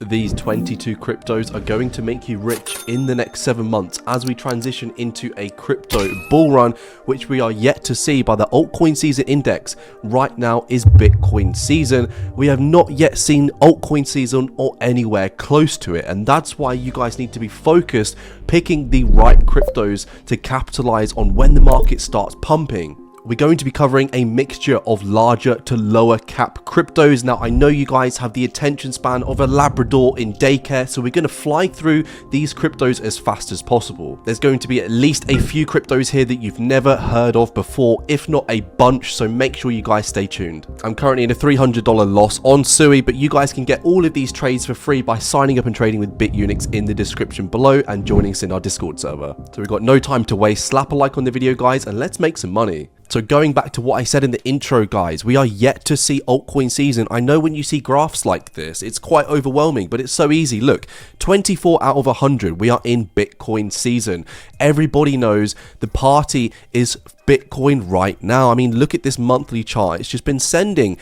these 22 cryptos are going to make you rich in the next 7 months as we transition into a crypto bull run, which we are yet to see by the altcoin season index. Right now is Bitcoin season. We have not yet seen altcoin season or anywhere close to it, and that's why you guys need to be focused, picking the right cryptos to capitalize on when the market starts pumping. We're going to be covering a mixture of larger to lower cap cryptos. Now, I know you guys have the attention span of a Labrador in daycare, so we're going to fly through these cryptos as fast as possible. There's going to be at least a few cryptos here that you've never heard of before, if not a bunch, so make sure you guys stay tuned. I'm currently in a $300 loss on Sooie, but you guys can get all of these trades for free by signing up and trading with BITUNIX in the description below and joining us in our Discord server. So we've got no time to waste. Slap a like on the video, guys, and let's make some money. So going back to what I said in the intro, guys, we are yet to see altcoin season. I know when you see graphs like this, it's quite overwhelming, but it's so easy. Look, 24 out of 100, we are in Bitcoin season. Everybody knows the party is Bitcoin right now. I mean, look at this monthly chart. It's just been sending,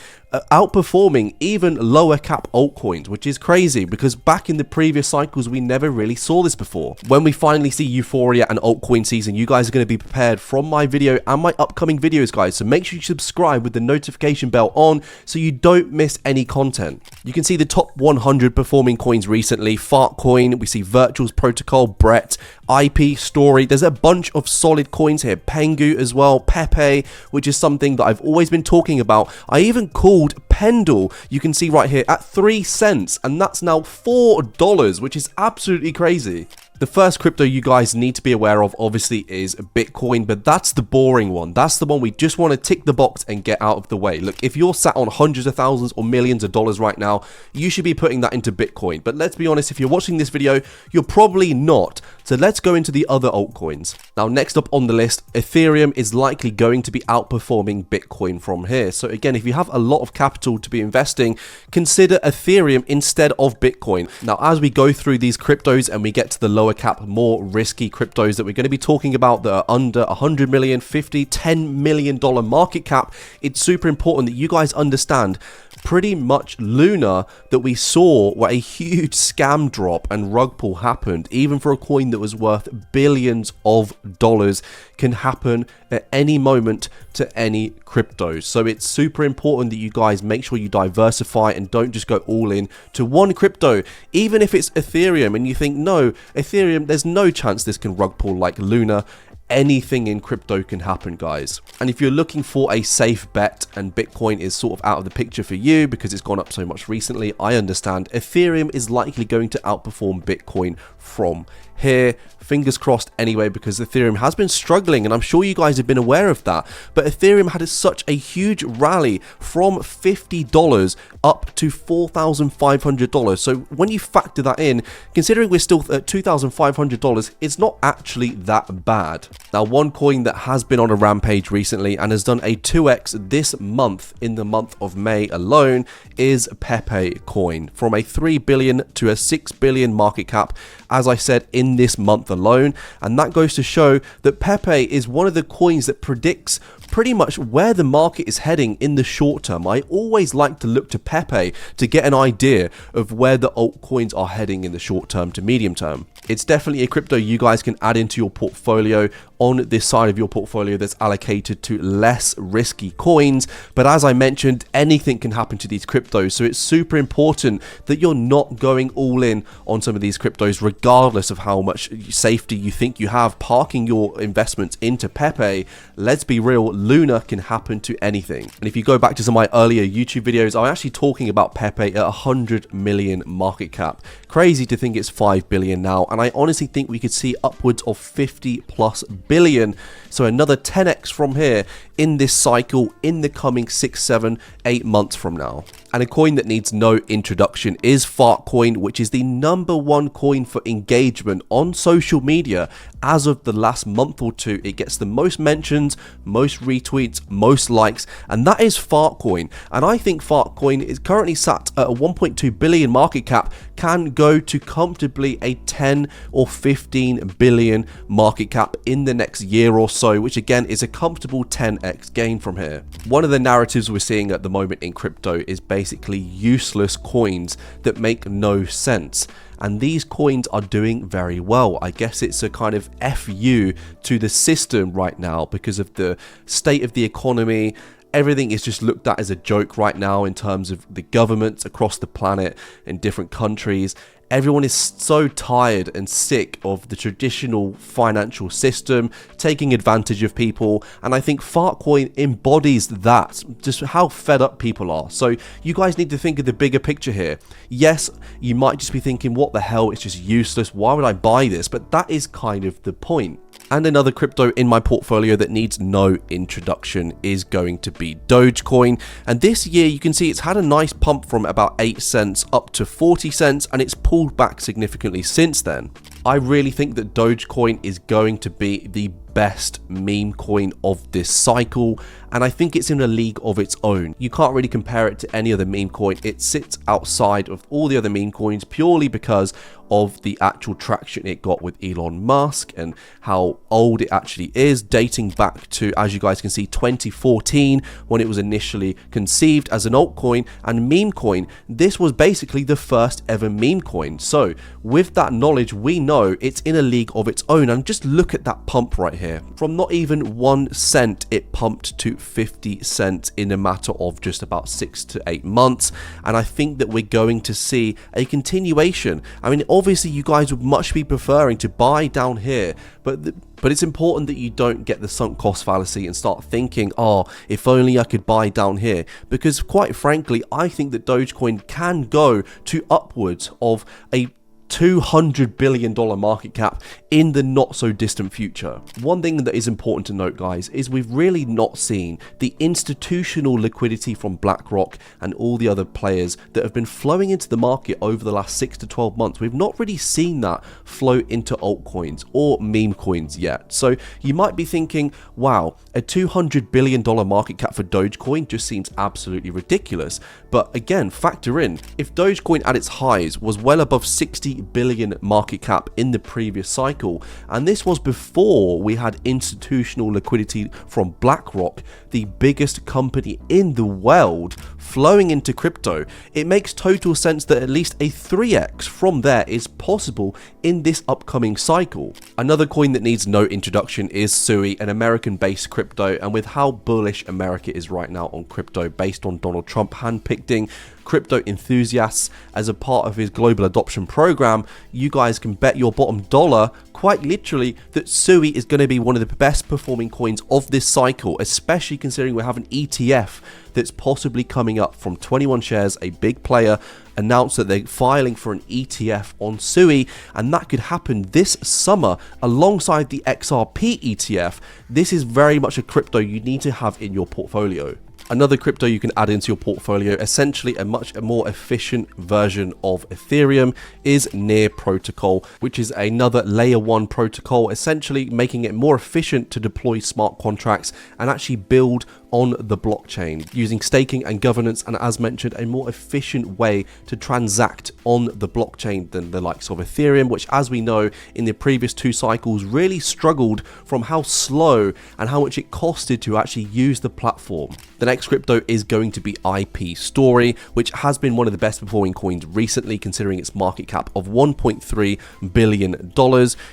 outperforming even lower cap altcoins, which is crazy because back in the previous cycles, we never really saw this before. When we finally see euphoria and altcoin season, you guys are going to be prepared from my video and my upcoming videos, guys. So make sure you subscribe with the notification bell on so you don't miss any content. You can see the top 100 performing coins recently. Fcoin, we see Virtuals Protocol, Brett, IP, Story. There's a bunch of solid coins here. Pengu as well, Pepe, which is something that I've always been talking about. I even called Pendle, you can see right here, at 3 cents, and that's now $4, which is absolutely crazy. The first crypto you guys need to be aware of, obviously, is Bitcoin, but that's the boring one. That's the one we just want to tick the box and get out of the way. Look, if you're sat on hundreds of thousands or millions of dollars right now, you should be putting that into Bitcoin. But let's be honest, if you're watching this video, you're probably not. So let's go into the other altcoins. Now, next up on the list, Ethereum is likely going to be outperforming Bitcoin from here. So again, if you have a lot of capital to be investing, consider Ethereum instead of Bitcoin. Now, as we go through these cryptos and we get to the lower cap, more risky cryptos that we're going to be talking about that are under 100 million, 50, $10 million market cap, it's super important that you guys understand pretty much Luna that we saw where a huge scam drop and rug pull happened, even for a coin that was worth billions of dollars, can happen at any moment to any cryptos. So it's super important that you guys make sure you diversify and don't just go all in to one crypto. Even if it's Ethereum and you think, no, Ethereum, there's no chance this can rug pull like Luna. Anything in crypto can happen, guys. And if you're looking for a safe bet and Bitcoin is sort of out of the picture for you because it's gone up so much recently, I understand. Ethereum is likely going to outperform Bitcoin from here. Fingers crossed anyway, because Ethereum has been struggling and I'm sure you guys have been aware of that. But Ethereum had such a huge rally from $50 up to $4,500. So when you factor that in, considering we're still at $2,500, it's not actually that bad. Now, one coin that has been on a rampage recently and has done a 2x this month, in the month of May alone, is Pepecoin, from a 3 billion to a 6 billion market cap, as I said, in this month alone. And that goes to show that Pepe is one of the coins that predicts pretty much where the market is heading in the short term. I always like to look to Pepe to get an idea of where the altcoins are heading in the short term to medium term. It's definitely a crypto you guys can add into your portfolio on this side of your portfolio that's allocated to less risky coins. But as I mentioned, anything can happen to these cryptos. So it's super important that you're not going all in on some of these cryptos, regardless of how much safety you think you have parking your investments into Pepe. Let's be real, Luna can happen to anything. And if you go back to some of my earlier YouTube videos, I'm actually talking about Pepe at 100 million market cap. Crazy to think it's 5 billion now. And I honestly think we could see upwards of 50 plus billion. So another 10x from here in this cycle in the coming 6, 7, 8 months from now. And a coin that needs no introduction is Fcoin, which is the #1 coin for engagement on social media. As of the last month or two, it gets the most mentions, most retweets, most likes, and that is Fcoin. And I think Fcoin is currently sat at a 1.2 billion market cap, can go to comfortably a 10 or 15 billion market cap in the next year or so, which again is a comfortable 10x gain from here. One of the narratives we're seeing at the moment in crypto is basically useless coins that make no sense. And these coins are doing very well. I guess it's a kind of FU to the system right now because of the state of the economy. Everything is just looked at as a joke right now in terms of the governments across the planet in different countries. Everyone is so tired and sick of the traditional financial system taking advantage of people, and I think Fcoin embodies that, just how fed up people are. So you guys need to think of the bigger picture here. Yes, you might just be thinking, what the hell, it's just useless, why would I buy this? But that is kind of the point. And another crypto in my portfolio that needs no introduction is going to be Dogecoin. And this year you can see it's had a nice pump from about 8 cents up to 40 cents, and it's pulled back significantly since then. I really think that Dogecoin is going to be the best meme coin of this cycle, and I think it's in a league of its own. You can't really compare it to any other meme coin. It sits outside of all the other meme coins purely because of the actual traction it got with Elon Musk and how old it actually is, dating back to, as you guys can see, 2014 when it was initially conceived as an altcoin and meme coin. This was basically the first ever meme coin. So with that knowledge, we know it's in a league of its own. And just look at that pump right here. From not even 1 cent, it pumped to 50 cents in a matter of just about 6 to 8 months. And I think that we're going to see a continuation. I mean, obviously you guys would much be preferring to buy down here, but it's important that you don't get the sunk cost fallacy and start thinking, oh, if only I could buy down here. Because quite frankly, I think that Dogecoin can go to upwards of a $200 billion market cap in the not so distant future. One thing that is important to note, guys, is we've really not seen the institutional liquidity from BlackRock and all the other players that have been flowing into the market over the last 6 to 12 months. We've not really seen that flow into altcoins or meme coins yet. So you might be thinking, wow, a $200 billion market cap for Dogecoin just seems absolutely ridiculous. But again, factor in, if Dogecoin at its highs was well above 60 billion market cap in the previous cycle, and this was before we had institutional liquidity from BlackRock, the biggest company in the world, flowing into crypto, it makes total sense that at least a 3x from there is possible in this upcoming cycle. Another coin that needs no introduction is Sooie, an American-based crypto, and with how bullish America is right now on crypto based on Donald Trump handpicking crypto enthusiasts as a part of his global adoption program, you guys can bet your bottom dollar, quite literally, that Sooie is going to be one of the best performing coins of this cycle, especially considering we have an ETF that's possibly coming up from 21 Shares, a big player, announced that they're filing for an ETF on Sooie, and that could happen this summer alongside the XRP ETF. This is very much a crypto you need to have in your portfolio. Another crypto you can add into your portfolio, essentially a much more efficient version of Ethereum, is Near Protocol, which is another layer 1 protocol, essentially making it more efficient to deploy smart contracts and actually build on the blockchain using staking and governance, and as mentioned, a more efficient way to transact on the blockchain than the likes of Ethereum, which, as we know, in the previous 2 cycles really struggled from how slow and how much it costed to actually use the platform. The next crypto is going to be IP Story, which has been one of the best performing coins recently, considering its market cap of $1.3 billion.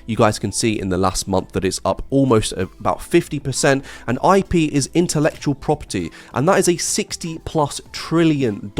You guys can see in the last month that it's up almost about 50%, and IP is intellectual property, and that is a $60+ trillion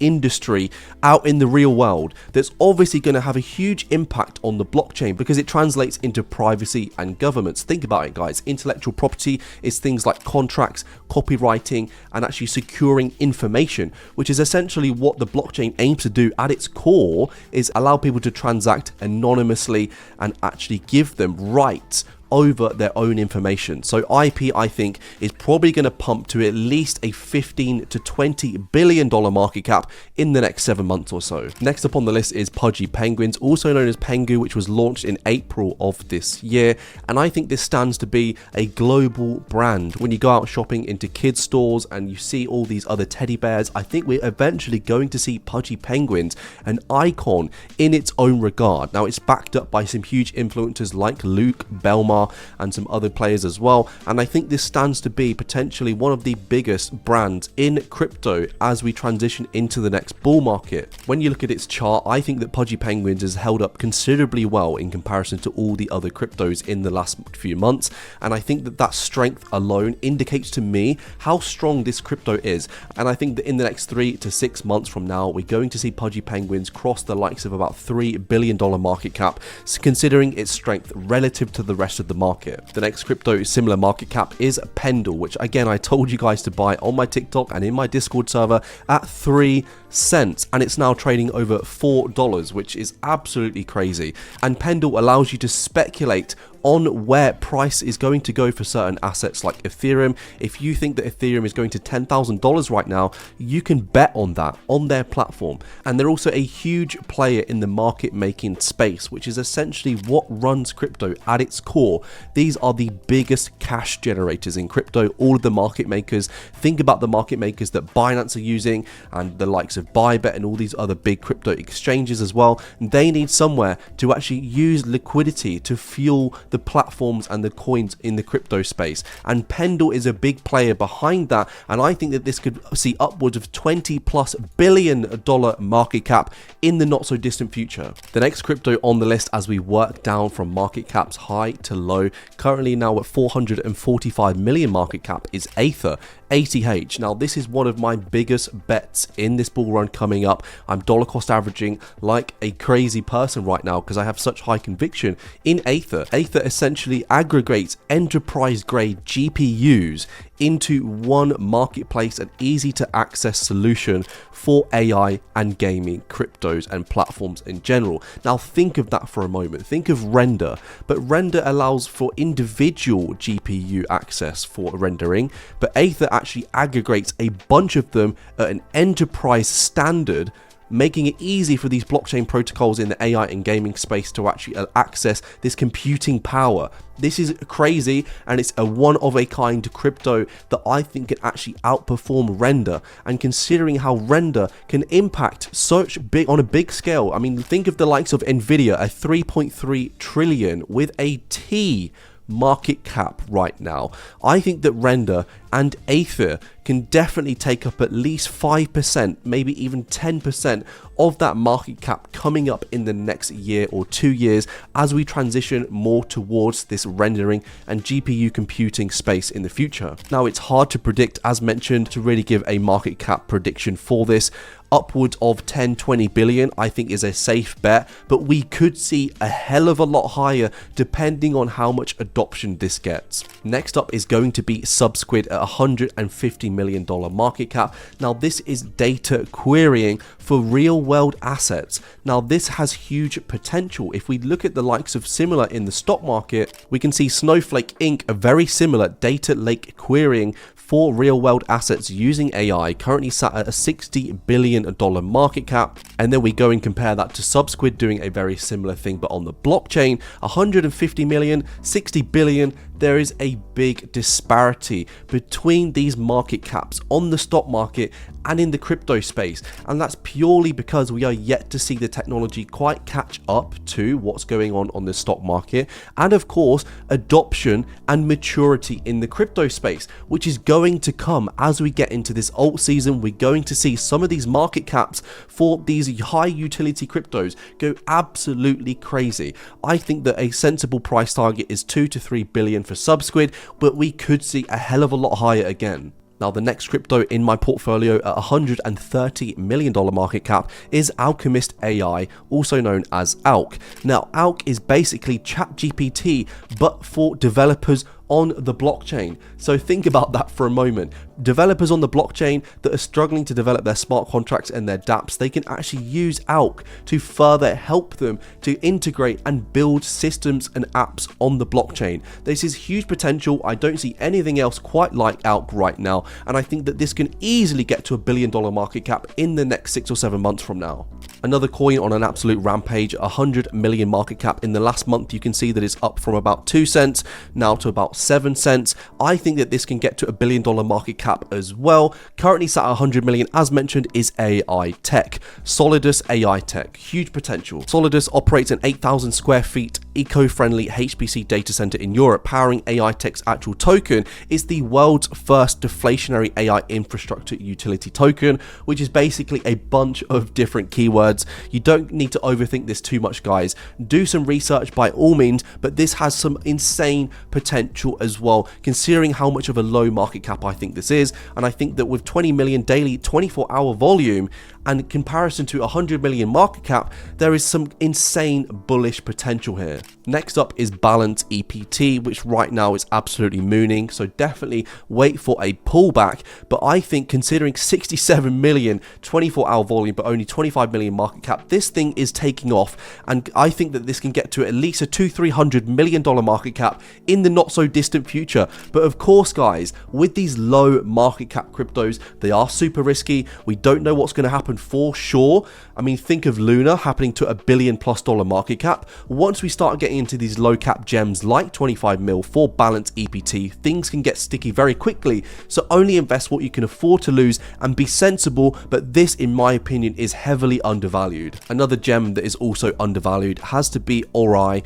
industry out in the real world that's obviously going to have a huge impact on the blockchain because it translates into privacy and governance. Think about it, guys. Intellectual property is things like contracts, copywriting, and actually securing information, which is essentially what the blockchain aims to do at its core, is allow people to transact anonymously and actually give them rights over their own information. So IP, I think, is probably going to pump to at least a $15 to $20 billion market cap in the next 7 months or so. Next up on the list is Pudgy Penguins, also known as Pengu, which was launched in April of this year. And I think this stands to be a global brand. When you go out shopping into kids stores and you see all these other teddy bears, I think we're eventually going to see Pudgy Penguins an icon in its own regard. Now, it's backed up by some huge influencers like Luke, Belmar, and some other players as well. And I think this stands to be potentially one of the biggest brands in crypto as we transition into the next bull market. When you look at its chart, I think that Pudgy Penguins has held up considerably well in comparison to all the other cryptos in the last few months. And I think that that strength alone indicates to me how strong this crypto is. And I think that in the next 3 to 6 months from now, we're going to see Pudgy Penguins cross the likes of about $3 billion market cap, considering its strength relative to the rest of the market. The next crypto similar market cap is Pendle, which again I told you guys to buy on my TikTok and in my Discord server at 3 cents, and it's now trading over $4, which is absolutely crazy. And Pendle allows you to speculate on where price is going to go for certain assets like Ethereum. If you think that Ethereum is going to $10,000 right now, you can bet on that on their platform. And they're also a huge player in the market making space, which is essentially what runs crypto at its core. These are the biggest cash generators in crypto. All of the market makers, think about the market makers that Binance are using and the likes of Bybit and all these other big crypto exchanges as well. They need somewhere to actually use liquidity to fuel the platforms and the coins in the crypto space, and Pendle is a big player behind that. And I think that this could see upwards of $20+ billion market cap in the not so distant future. The next crypto on the list, as we work down from market caps high to low, currently now at 445 million market cap, is Aether. ATH. Now, this is one of my biggest bets in this bull run coming up. I'm dollar cost averaging like a crazy person right now because I have such high conviction in Aether. Aether essentially aggregates enterprise grade GPUs into one marketplace and easy to access solution for AI and gaming cryptos and platforms in general. Now think of that for a moment. Think of Render, but Render allows for individual GPU access for rendering, but Aether actually aggregates a bunch of them at an enterprise standard, making it easy for these blockchain protocols in the AI and gaming space to actually access this computing power. This is crazy, and it's a one-of-a-kind crypto that I think can actually outperform Render. And considering how Render can impact such big on a big scale, I mean, think of the likes of Nvidia, a 3.3 trillion with a T market cap right now. I think that Render and Aether can definitely take up at least 5%, maybe even 10% of that market cap coming up in the next year or 2 years as we transition more towards this rendering and GPU computing space in the future. Now, it's hard to predict, as mentioned, to really give a market cap prediction for this. Upwards of 10-20 billion I think is a safe bet, but we could see a hell of a lot higher depending on how much adoption this gets. Next up is going to be Subqu Squid at $150 million market cap. Now, this is data querying for real world assets. Now, this has huge potential. If we look at the likes of similar in the stock market, we can see Snowflake Inc., a very similar data lake querying for real world assets using AI, currently sat at a $60 billion market cap. And then we go and compare that to Subqu Squid doing a very similar thing, but on the blockchain, 150 million, 60 billion. There is a big disparity between these market caps on the stock market and in the crypto space, and that's purely because we are yet to see the technology quite catch up to what's going on the stock market, and of course adoption and maturity in the crypto space, which is going to come as we get into this alt season. We're going to see some of these market caps for these high utility cryptos go absolutely crazy. I think that a sensible price target is 2 to 3 billion for Subqu Squid, but we could see a hell of a lot higher again. Now, the next crypto in my portfolio at $130 million market cap is Alchemist AI, also known as ALC. Now, ALC is basically ChatGPT, but for developers on the blockchain. So think about that for a moment. Developers on the blockchain that are struggling to develop their smart contracts and their dApps, they can actually use ALK to further help them to integrate and build systems and apps on the blockchain. This is huge potential. I don't see anything else quite like ALK right now, and I think that this can easily get to $1 billion market cap in the next 6 or 7 months from now. Another coin on an absolute rampage, 100 million market cap in the last month. You can see that it's up from about 2 cents now to about 7 cents. I think that this can get to $1 billion market cap as well. Currently sat at 100 million, as mentioned, is AI tech. Solidus AI tech, huge potential. Solidus operates an 8,000 square feet eco-friendly HPC data center in Europe, powering AI tech's actual token. Is the world's first deflationary AI infrastructure utility token, which is basically a bunch of different keywords. You don't need to overthink this too much, guys. Do some research by all means, but this has some insane potential as well, considering how much of a low market cap I think this is. And I think that with 20 million daily 24-hour volume and in comparison to 100 million market cap, there is some insane bullish potential here. Next up is Balance EPT, which right now is absolutely mooning, so definitely wait for a pullback. But I think considering 67 million 24-hour volume but only 25 million market cap, this thing is taking off, and I think that this can get to at least a $200-300 million market cap in the not so distant future. But of course, guys, with these low market cap cryptos, they are super risky. We don't know what's going to happen for sure. I mean, think of Luna happening to $1 billion+ market cap. Once we start getting into these low cap gems like 25 mil for Balance EPT, things can get sticky very quickly. So only invest what you can afford to lose and be sensible. But this, in my opinion, is heavily undervalued. Another gem that is also undervalued has to be Orai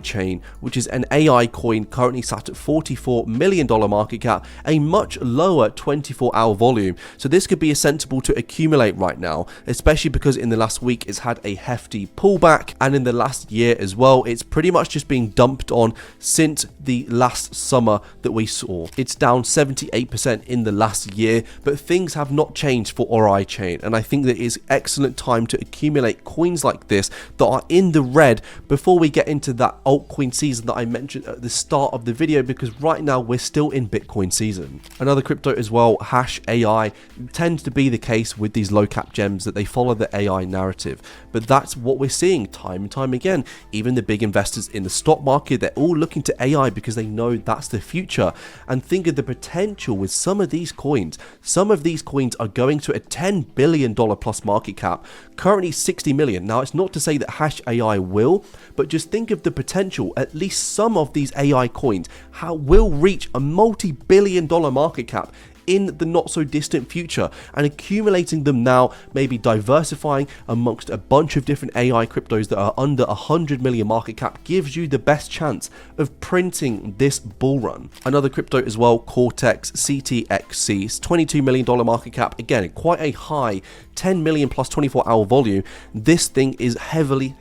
Chain, which is an AI coin currently sat at $44 million market cap, a much lower 24-hour volume. So this could be a sensible to accumulate right now, especially because in the last week it's had a hefty pullback, and in the last year as well, it's pretty much just being dumped on since the last summer that we saw. It's down 78% in the last year, but things have not changed for Orai Chain, and I think that it is excellent time to accumulate coins like this that are in the red before we get into that altcoin season that I mentioned at the start of the video, because right now we're still in Bitcoin season. Another crypto as well, Hash AI, tends to be the case with these low cap gems that they follow the AI narrative, but that's what we're seeing time and time again. Even the big investors in the stock market, they're all looking to AI because they know that's the future. And think of the potential with some of these coins. Some of these coins are going to a $10 billion plus market cap, currently 60 million. Now, it's not to say that Hash AI will, but just think of the potential. At least some of these AI coins will reach a multi-billion-dollar market cap in the not so distant future, and accumulating them now, maybe diversifying amongst a bunch of different AI cryptos that are under 100 million market cap, gives you the best chance of printing this bull run. Another crypto as well, Cortex CTXC, $22 million market cap, again quite a high 10 million plus 24-hour volume. This thing is heavily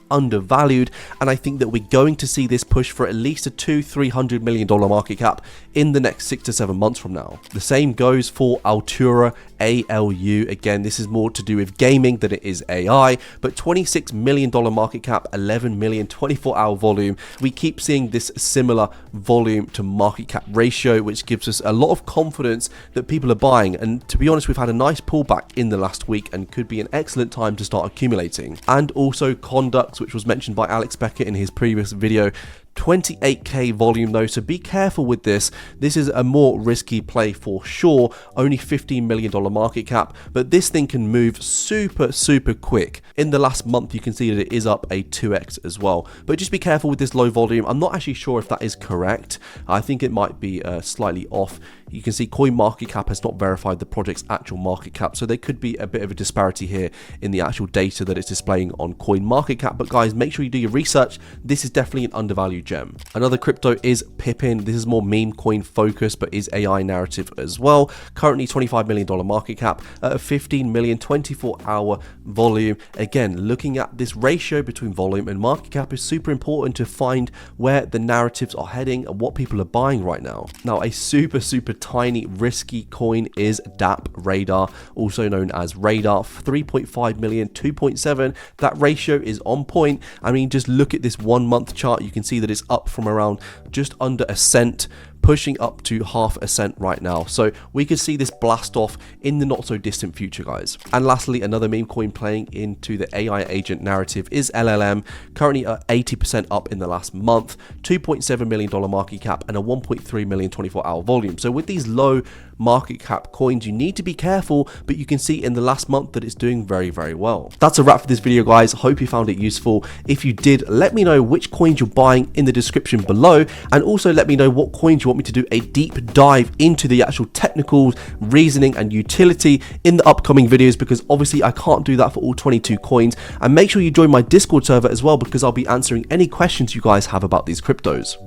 undervalued, and I think that we're going to see this push for at least a $200-300 million market cap in the next 6 to 7 months from now. The same goes for Altura, ALU. Again, this is more to do with gaming than it is AI, but $26 million market cap, 11 million 24-hour volume. We keep seeing this similar volume to market cap ratio, which gives us a lot of confidence that people are buying. And to be honest, we've had a nice pullback in the last week and could be an excellent time to start accumulating. And also Conduct, which was mentioned by Alex Beckett in his previous video, 28k volume though, so be careful with this. This is a more risky play for sure, only $15 million market cap, but this thing can move super quick. In the last month you can see that it is up a 2x as well, but just be careful with this low volume. I'm not actually sure if that is correct. I think it might be slightly off. You can see CoinMarketCap has not verified the project's actual market cap, so there could be a bit of a disparity here in the actual data that it's displaying on CoinMarketCap. But guys, make sure you do your research. This is definitely an undervalued gem. Another crypto is Pippin. This is more meme coin focused, but is AI narrative as well. Currently $25 million market cap at a 15 million 24-hour volume. Again, looking at this ratio between volume and market cap is super important to find where the narratives are heading and what people are buying right now. Now, a super tiny risky coin is DApp Radar, also known as Radar, 3.5 million 2.7. That ratio is on point. I mean, just look at this 1 month chart. You can see that that it's up from around just under a cent, pushing up to half a cent right now. So we could see this blast off in the not so distant future, guys. And lastly, another meme coin playing into the AI agent narrative is LLM, currently at 80% up in the last month, $2.7 million market cap and a 1.3 million 24-hour volume. So with these low market cap coins, you need to be careful, but you can see in the last month that it's doing very, very well. That's a wrap for this video, guys. Hope you found it useful. If you did, let me know which coins you're buying in the description below, and also let me know what coins you want me to do a deep dive into the actual technicals, reasoning and utility in the upcoming videos, because obviously I can't do that for all 22 coins. And make sure you join my Discord server as well, because I'll be answering any questions you guys have about these cryptos.